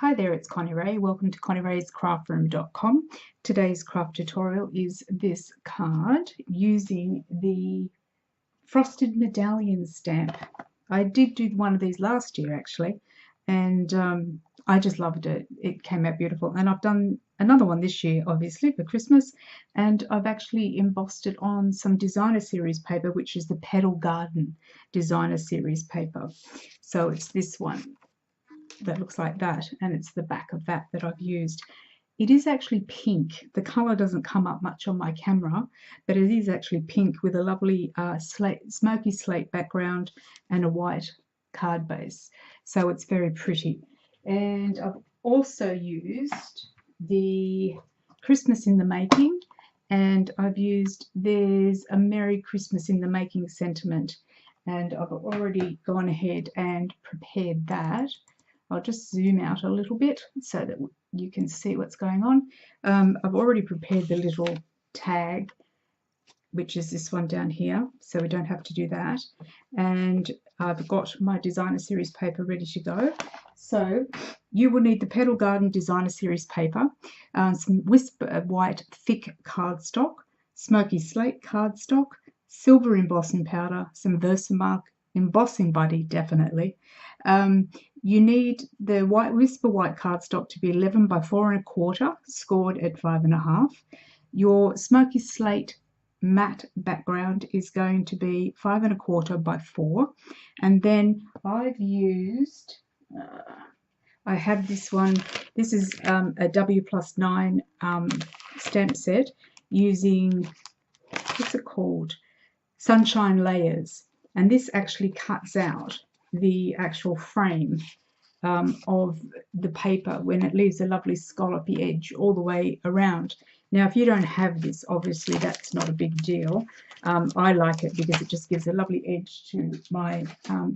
Hi there, it's Connie-Rae. Welcome to ConnieRae'sCraftRoom.com. Today's craft tutorial is this card using the Frosted Medallion stamp. I did do one of these last year actually, and I just loved it. It came out beautiful, and I've done another one this year obviously for Christmas, and I've actually embossed it on some designer series paper, which is the Petal Garden designer series paper. So it's this one that looks like that, and it's the back of that I've used. It is actually pink. The color doesn't come up much on my camera, but it is actually pink with a lovely smoky slate background and a white card base. So it's very pretty. And I've also used the Christmas in the Making, and I've used there's a Merry Christmas in the Making sentiment, and I've already gone ahead and prepared that. I'll just zoom out a little bit so that you can see what's going on. I've already prepared the little tag, which is this one down here, so we don't have to do that. And I've got my designer series paper ready to go. So you will need the Petal Garden designer series paper, some Whisper White thick cardstock, smoky slate cardstock, silver embossing powder, some Versamark embossing buddy, definitely. You need the Whisper White cardstock to be 11 by 4 1/4, scored at 5 1/2. Your smoky slate matte background is going to be 5 1/4 by 4. And then I've used, I have this one. This is a W+9 stamp set using, what's it called? Sunshine Layers. And this actually cuts out the actual frame of the paper when it leaves a lovely scallopy edge all the way around. Now, if you don't have this, obviously that's not a big deal. I like it because it just gives a lovely edge to my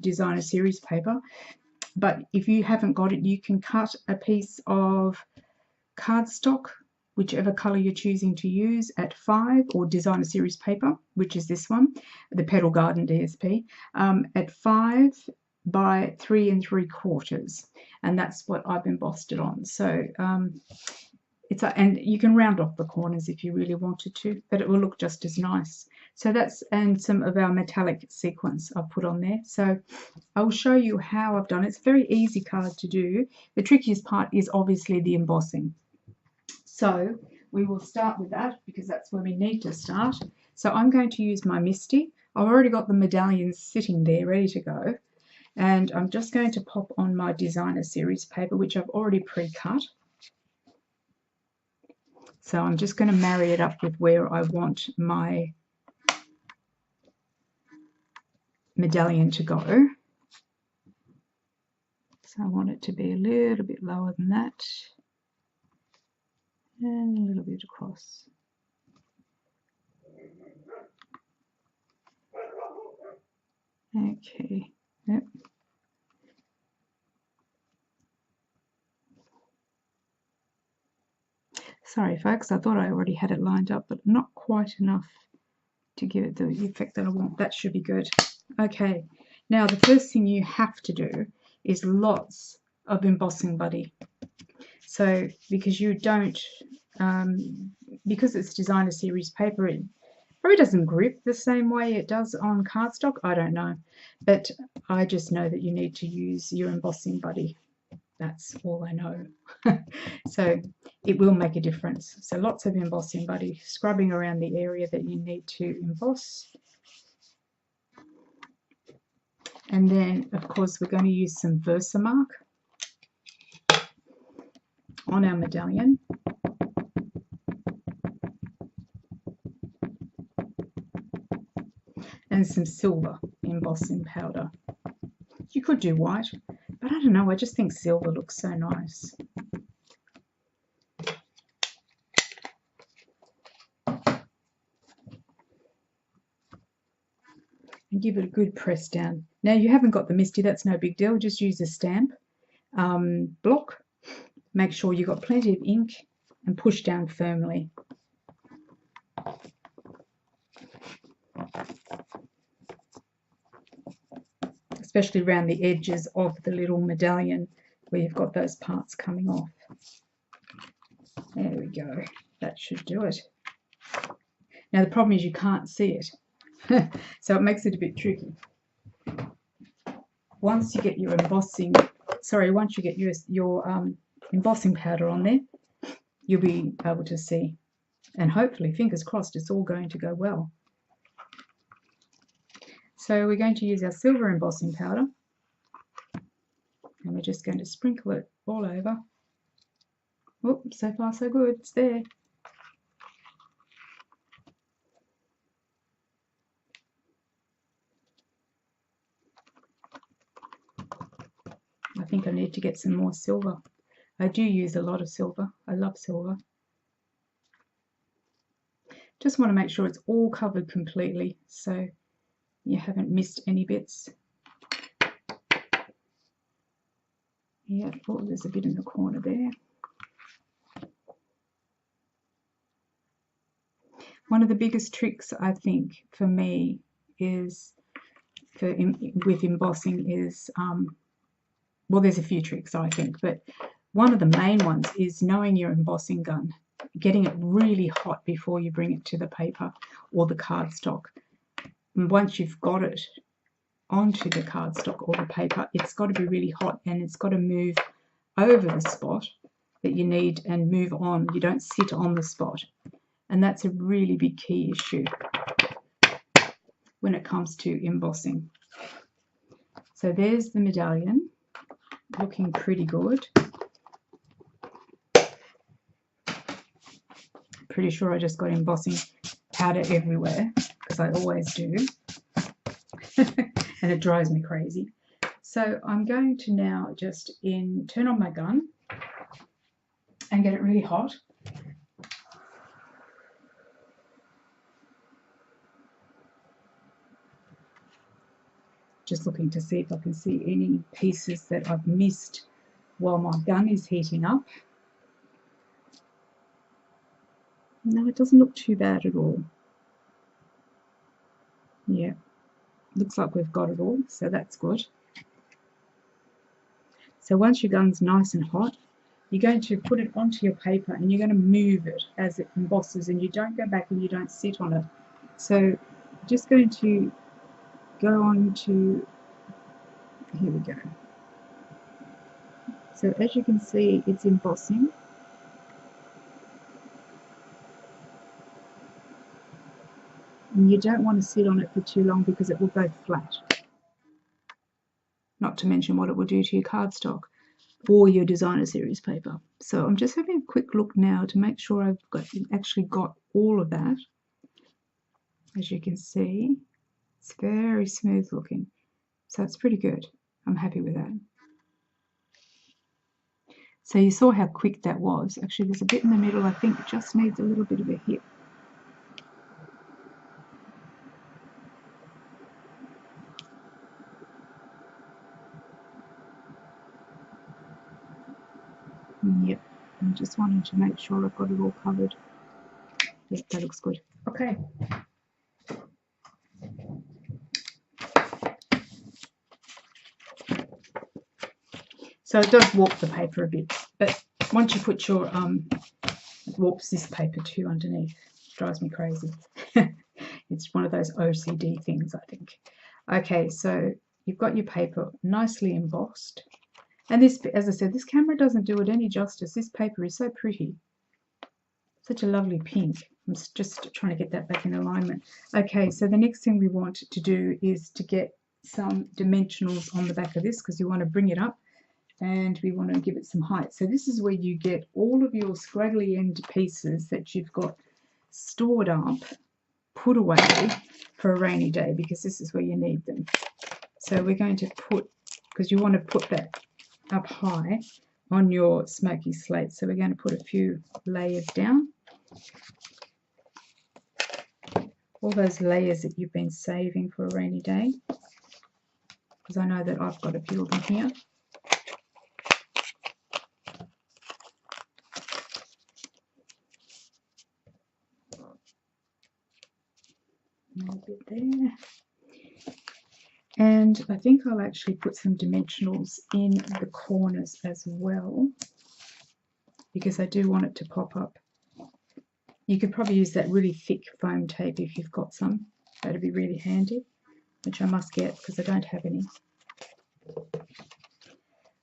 designer series paper. But if you haven't got it, you can cut a piece of cardstock, whichever color you're choosing to use, at 5, or designer series paper, which is this one, the Petal Garden DSP, at 5 by 3 3/4, and that's what I've embossed it on. So and you can round off the corners if you really wanted to, but it will look just as nice. So that's, and some of our metallic sequins I've put on there. So I'll show you how I've done it. It's a very easy card to do. The trickiest part is obviously the embossing. So we will start with that because that's where we need to start. So I'm going to use my Misty. I've already got the medallions sitting there ready to go. And I'm just going to pop on my designer series paper, which I've already pre-cut. So I'm just going to marry it up with where I want my medallion to go. So I want it to be a little bit lower than that, and a little bit across. Okay, yep. Sorry folks, I thought I already had it lined up, but not quite enough to give it the effect that I want. That should be good. Okay, now the first thing you have to do is lots of embossing buddy. So because you don't, because it's designer series paper, it probably doesn't grip the same way it does on cardstock. I don't know, but I just know that you need to use your embossing buddy. That's all I know. So it will make a difference. So lots of embossing buddy, scrubbing around the area that you need to emboss. And then, of course, we're going to use some Versamark on our medallion. And some silver embossing powder. You could do white, but I don't know, I just think silver looks so nice. And give it a good press down. Now you haven't got the Misty, that's no big deal, just use a stamp block. Make sure you've got plenty of ink and push down firmly. Especially around the edges of the little medallion, where you've got those parts coming off. There we go. That should do it. Now the problem is you can't see it, so it makes it a bit tricky. Once you get your embossing, once you get your embossing powder on there, you'll be able to see, and hopefully, fingers crossed, it's all going to go well. So we're going to use our silver embossing powder, and we're just going to sprinkle it all over. Oh, so far so good, it's there. I think I need to get some more silver. I do use a lot of silver. I love silver. Just want to make sure it's all covered completely so you haven't missed any bits. Yeah, oh, there's a bit in the corner there. One of the biggest tricks, I think, for me is with embossing is, well, there's a few tricks, I think, but one of the main ones is knowing your embossing gun, getting it really hot before you bring it to the paper or the cardstock. And once you've got it onto the cardstock or the paper, it's got to be really hot, and it's got to move over the spot that you need and move on. You don't sit on the spot. And that's a really big key issue when it comes to embossing. So there's the medallion, looking pretty good. Pretty sure I just got embossing powder everywhere, because I always do. And it drives me crazy. So I'm going to now just turn on my gun and get it really hot. Just looking to see if I can see any pieces that I've missed while my gun is heating up. No, it doesn't look too bad at all. Yeah, looks like we've got it all, so that's good. So once your gun's nice and hot, you're going to put it onto your paper and you're going to move it as it embosses, and you don't go back and you don't sit on it. So just going to go on to, here we go. So as you can see, it's embossing. And you don't want to sit on it for too long because it will go flat. Not to mention what it will do to your cardstock or your designer series paper. So I'm just having a quick look now to make sure I've actually got all of that. As you can see, it's very smooth looking. So it's pretty good. I'm happy with that. So you saw how quick that was. Actually, there's a bit in the middle. I think it just needs a little bit of a hit. Yep, I'm just wanting to make sure I've got it all covered. Yep, that looks good. Okay. So it does warp the paper a bit, but once you put your, it warps this paper too underneath. It drives me crazy. It's one of those OCD things, I think. Okay, so you've got your paper nicely embossed. And this, as I said, this camera doesn't do it any justice. This paper is so pretty. Such a lovely pink. I'm just trying to get that back in alignment. Okay, so the next thing we want to do is to get some dimensionals on the back of this, because you want to bring it up and we want to give it some height. So this is where you get all of your scraggly end pieces that you've got stored up, put away for a rainy day, because this is where you need them. So we're going to put, because you want to put that up high on your smoky slate. So we're going to put a few layers down. All those layers that you've been saving for a rainy day, because I know that I've got a few of them here. A bit there. And I think I'll actually put some dimensionals in the corners as well, because I do want it to pop up. You could probably use that really thick foam tape if you've got some. That'd be really handy, which I must get because I don't have any.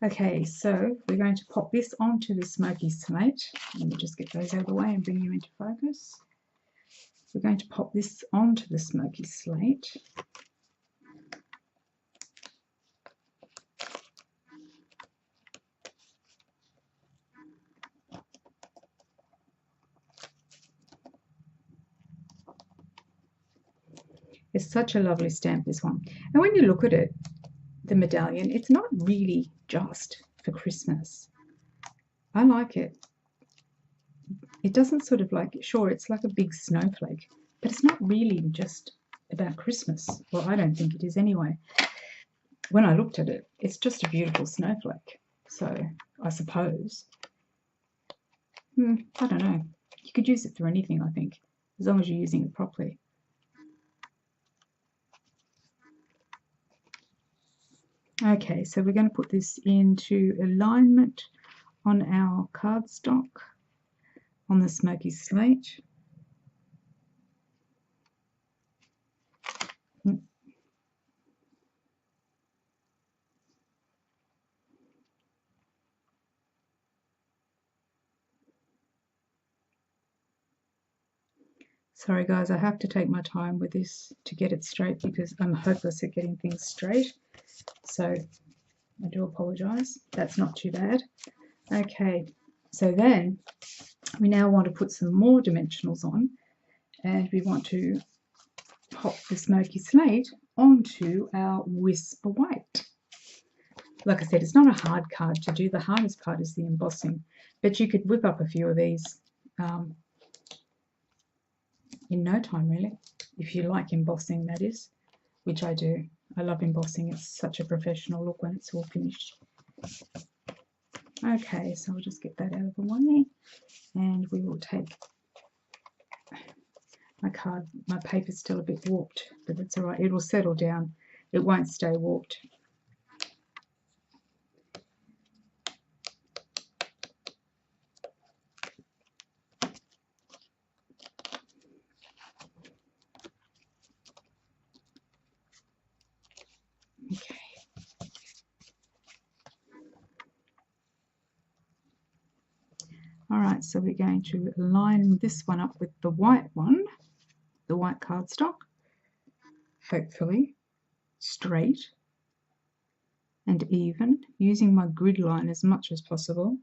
Okay, so we're going to pop this onto the smoky slate. Let me just get those out of the way and bring you into focus. We're going to pop this onto the smoky slate. It's such a lovely stamp, this one. And when you look at it, the medallion, it's not really just for Christmas. I like it. It doesn't sort of like, sure, it's like a big snowflake, but it's not really just about Christmas. Well, I don't think it is anyway. When I looked at it, it's just a beautiful snowflake. So I suppose, I don't know. You could use it for anything, I think, as long as you're using it properly. Okay, so we're going to put this into alignment on our cardstock on the smoky slate. Sorry guys, I have to take my time with this to get it straight because I'm hopeless at getting things straight. So I do apologise. That's not too bad. Okay, so then we now want to put some more dimensionals on, and we want to pop the smoky slate onto our Whisper White. Like I said, it's not a hard card to do. The hardest part is the embossing, but you could whip up a few of these in no time, really, if you like embossing, that is, which I do. I love embossing. It's such a professional look when it's all finished. Okay, so I'll just get that out of the way, and we will take my card. My paper's still a bit warped, but that's all right. It will settle down. It won't stay warped. Okay. All right, so we're going to line this one up with the white one, the white cardstock, hopefully straight and even, using my grid line as much as possible.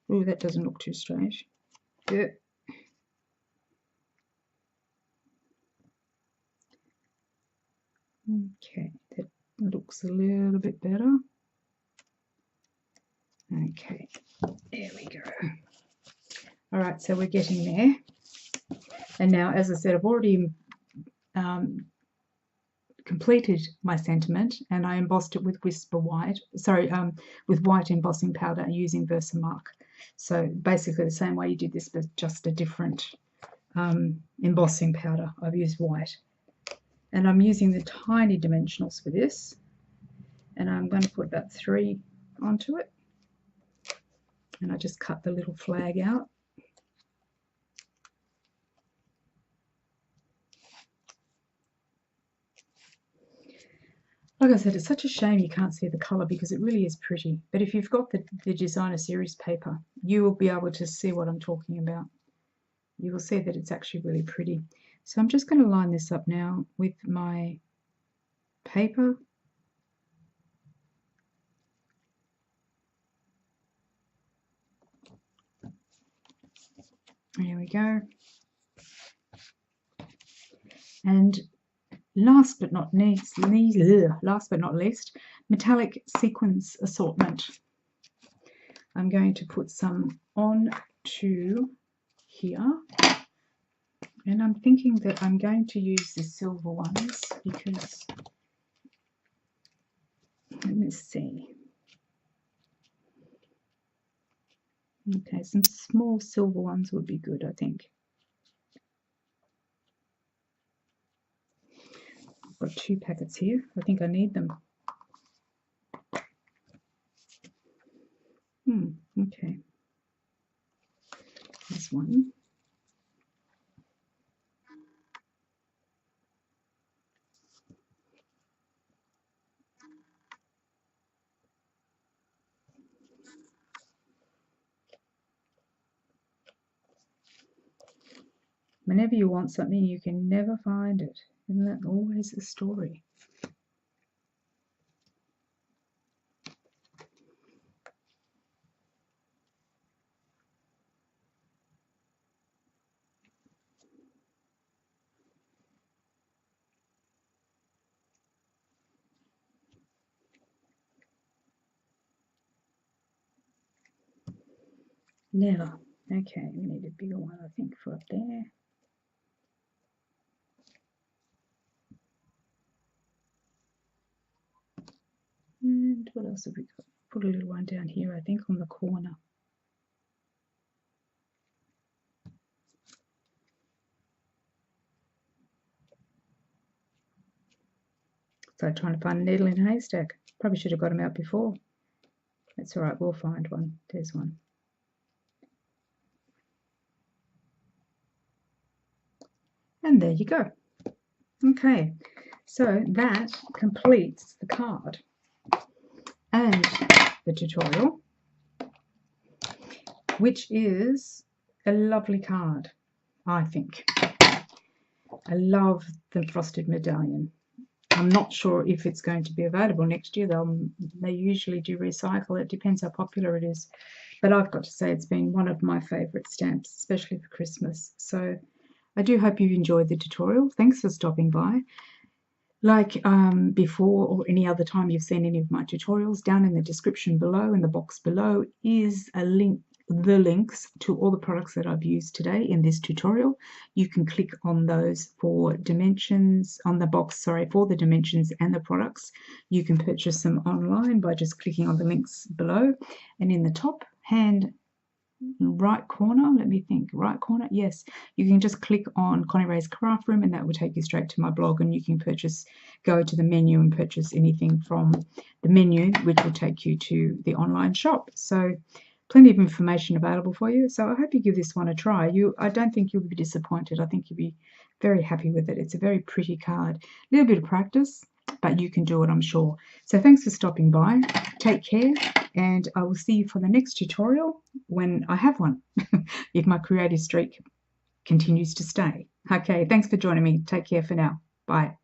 Oh, that doesn't look too straight. Yeah. Okay, that looks a little bit better. Okay, there we go. All right, so we're getting there. And now, as I said, I've already completed my sentiment, and I embossed it with Whisper White, with white embossing powder using Versamark. So basically the same way you did this, but just a different embossing powder. I've used white. And I'm using the tiny dimensionals for this, and I'm going to put about 3 onto it. And I just cut the little flag out. Like I said, it's such a shame you can't see the colour because it really is pretty. But if you've got the designer series paper, you will be able to see what I'm talking about. You will see that it's actually really pretty. So I'm just going to line this up now with my paper. There we go. And last but not least, metallic sequins assortment. I'm going to put some on to here, and I'm thinking that I'm going to use the silver ones because, let me see. Okay, some small silver ones would be good, I think. got 2 packets here. I think I need them. Okay. This one. Whenever you want something, you can never find it. Isn't that always the story? Never. Okay, we need a bigger one, I think, for up there. And what else have we got? Put a little one down here, I think, on the corner. So trying to find a needle in a haystack. Probably should have got them out before. That's all right, we'll find one. There's one. And there you go. Okay, so that completes the card and the tutorial, which is a lovely card, I think. I love the frosted medallion. I'm not sure if it's going to be available next year. They usually do recycle. It depends how popular it is. But I've got to say it's been one of my favourite stamps, especially for Christmas. So I do hope you've enjoyed the tutorial. Thanks for stopping by. Like before or any other time you've seen any of my tutorials, down in the description below, in the box below, is a link, the links to all the products that I've used today in this tutorial. You can click on those for dimensions, on the box, sorry, for the dimensions and the products. You can purchase them online by just clicking on the links below. And in the top hand right corner, let me think, right corner, yes, you can just click on Connie-Rae's craft room and that will take you straight to my blog, and you can go to the menu and purchase anything from the menu, which will take you to the online shop. So plenty of information available for you. So I hope you give this one a try. I don't think you'll be disappointed. I think you'll be very happy with it. It's a very pretty card. A little bit of practice, but you can do it, I'm sure. So thanks for stopping by. Take care, and I will see you for the next tutorial when I have one, if my creative streak continues to stay. Okay, thanks for joining me. Take care for now. Bye.